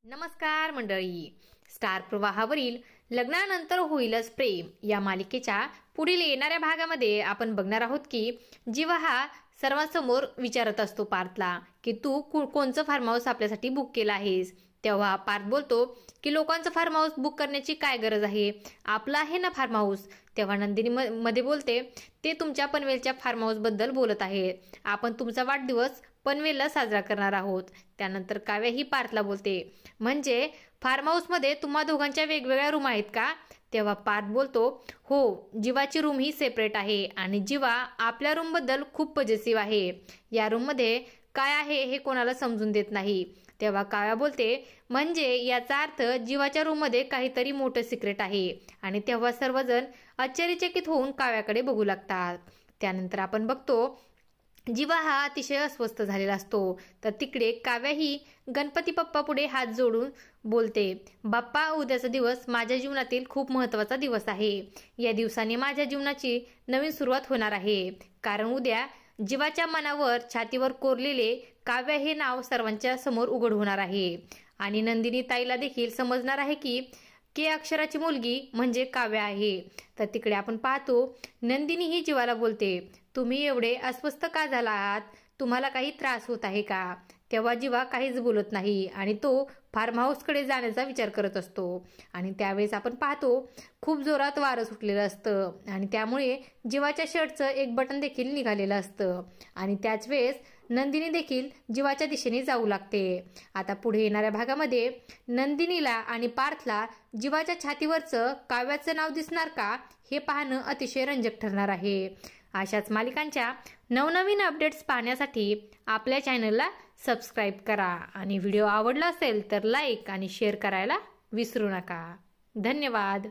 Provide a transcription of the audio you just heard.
नमस्कार मंडळी. स्टार प्रवाहावरील लग्नानंतर होईलच प्रेम या मालिकेच्या पुढील येणाऱ्या भागामध्ये आपण बघणार आहोत की जीवा हा सर्वांसमोर विचारत असतो पार्थला की तू कोणचं फार्म हाऊस आपल्यासाठी बुक केलं आहेस. तेव्हा पार्थ बोलतो की लोकांचं फार्म हाऊस बुक करण्याची काय गरज आहे, आपलं आहे ना फार्म हाऊस. तेव्हा नंदिनी मध्ये बोलते ते तुमच्या पनवेलच्या फार्म हाऊस बद्दल बोलत आहेत. आपण तुमचा वाढदिवस पनवेलला साजरा करणार आहोत. त्यानंतर काव्या ही पार्थला बोलते म्हणजे फार्म हाऊस मध्ये तुम्हा दोघांच्या वेगवेगळ्या रूम आहेत का. तेव्हा पार्थ बोलतो हो, जीवाची रूम ही सेपरेट आहे आणि जीवा आपल्या रूम बद्दल खूप पॉझिटिव्ह आहे. या रूम मध्ये काय आहे हे कोणाला समजून देत नाही. तेव्हा काव्या बोलते म्हणजे याचा अर्थ जीवाच्या रूम मध्ये काहीतरी मोठं सिक्रेट आहे. आणि तेव्हा सर्वजण आश्चर्यचकित होऊन काव्याकडे बघू लागतात. त्यानंतर आपण बघतो जीवा हा अतिशय अस्वस्थ झालेला असतो. तर तिकडे काव्या ही गणपती बाप्पा पुढे हात जोडून बोलते बाप्पा, उद्याचा दिवस माझ्या जीवनातील खूप महत्वाचा दिवस आहे. या दिवसाने माझ्या जीवनाची नवीन सुरुवात होणार आहे. कारण उद्या जीवाच्या मनावर छातीवर कोरलेले काव्य हे नाव सर्वांच्या समोर उघड होणार आहे. आणि नंदिनी ताईला देखील समजणार आहे की के अक्षराची मुलगी म्हणजे काव्य आहे. तर तिकडे आपण पाहतो नंदिनी ही जीवाला बोलते तुम्ही एवढे अस्वस्थ का झाला आहात, तुम्हाला काही त्रास होत आहे का. तेव्हा जीवा काहीच बोलत नाही आणि तो फार्म हाऊसकडे जाण्याचा विचार करत असतो. आणि त्यावेळेस आपण पाहतो खूप जोरात वारं सुटलेलं असतं आणि त्यामुळे जीवाच्या शर्टचं एक बटन देखील निघालेलं असतं. आणि त्याच वेळेस नंदिनी देखील जीवाच्या दिशेने जाऊ लागते. आता पुढे येणाऱ्या भागामध्ये नंदिनीला आणि पार्थला जीवाच्या छातीवरचं काव्याचं नाव दिसणार का हे पाहणं अतिशय रंजक ठरणार आहे. अशाच मालिकांच्या नवनवीन अपडेट्स पाहण्यासाठी आपल्या चॅनलला सबस्क्राईब करा आणि व्हिडिओ आवडला असेल तर लाईक आणि शेअर करायला विसरू नका. धन्यवाद.